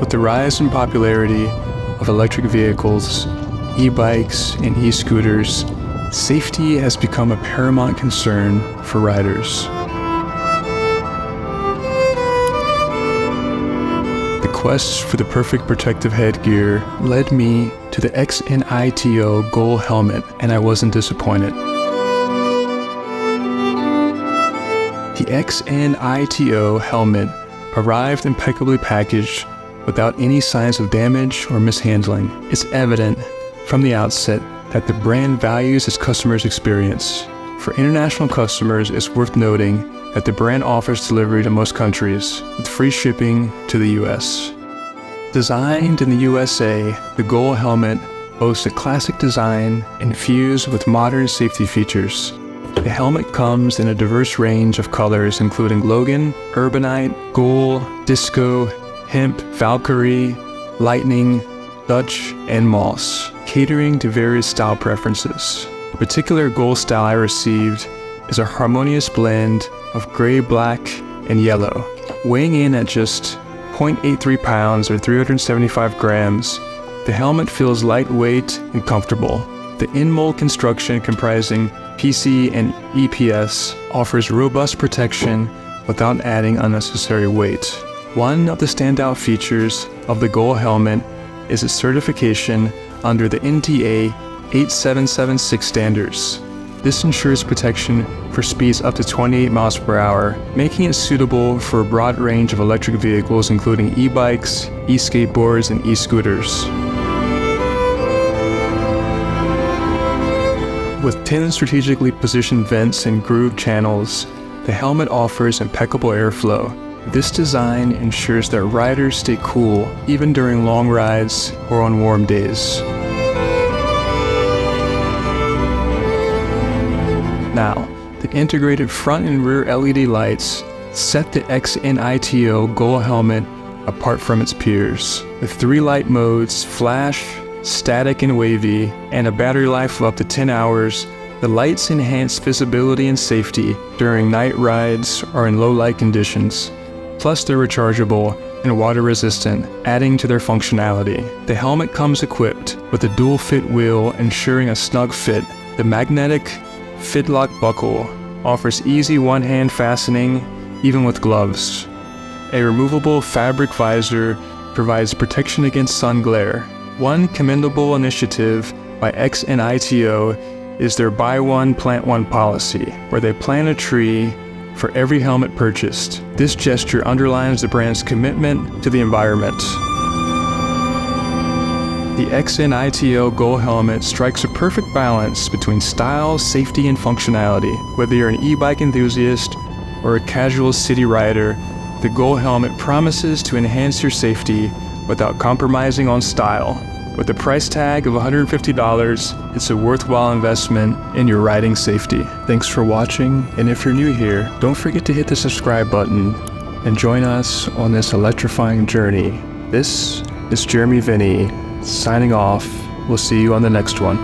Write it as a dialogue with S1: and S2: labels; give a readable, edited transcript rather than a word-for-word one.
S1: With the rise in popularity of electric vehicles, e-bikes, and e-scooters, safety has become a paramount concern for riders. The quest for the perfect protective headgear led me to the XNITO Gull helmet, and I wasn't disappointed. The XNITO helmet arrived impeccably packaged without any signs of damage or mishandling. It's evident from the outset that the brand values its customers' experience. For international customers, it's worth noting that the brand offers delivery to most countries, with free shipping to the US. Designed in the USA, the Gull helmet boasts a classic design infused with modern safety features. The helmet comes in a diverse range of colors including Logan, Urbanite, Gull, Disco, Hemp, Valkyrie, Lightning, Dutch, and Moss, catering to various style preferences. The particular Gull style I received is a harmonious blend of gray, black, and yellow. Weighing in at just 0.83 pounds or 375 grams, the helmet feels lightweight and comfortable. The in-mold construction comprising PC and EPS offers robust protection without adding unnecessary weight. One of the standout features of the Gull helmet is its certification under the NTA 8776 standards. This ensures protection for speeds up to 28 miles per hour, making it suitable for a broad range of electric vehicles including e-bikes, e-skateboards, and e-scooters. With 10 strategically positioned vents and grooved channels, the helmet offers impeccable airflow. This design ensures that riders stay cool even during long rides or on warm days. Now, the integrated front and rear LED lights set the XNITO Gull helmet apart from its peers. With 3 light modes, flash, static, and wavy, and a battery life of up to 10 hours, the lights enhance visibility and safety during night rides or in low light conditions. Plus, they're rechargeable and water resistant, adding to their functionality. The helmet comes equipped with a dual fit wheel ensuring a snug fit. The magnetic Fitlock buckle offers easy one-hand fastening even with gloves. A removable fabric visor provides protection against sun glare. One commendable initiative by XNITO is their buy one, plant one policy, where they plant a tree for every helmet purchased. This gesture underlines the brand's commitment to the environment. The XNITO Gull helmet strikes a perfect balance between style, safety, and functionality. Whether you're an e-bike enthusiast or a casual city rider, the Gull helmet promises to enhance your safety without compromising on style. With a price tag of $150, it's a worthwhile investment in your riding safety. Thanks for watching, and if you're new here, don't forget to hit the subscribe button and join us on this electrifying journey. This is Jeremy Vinny, signing off. We'll see you on the next one.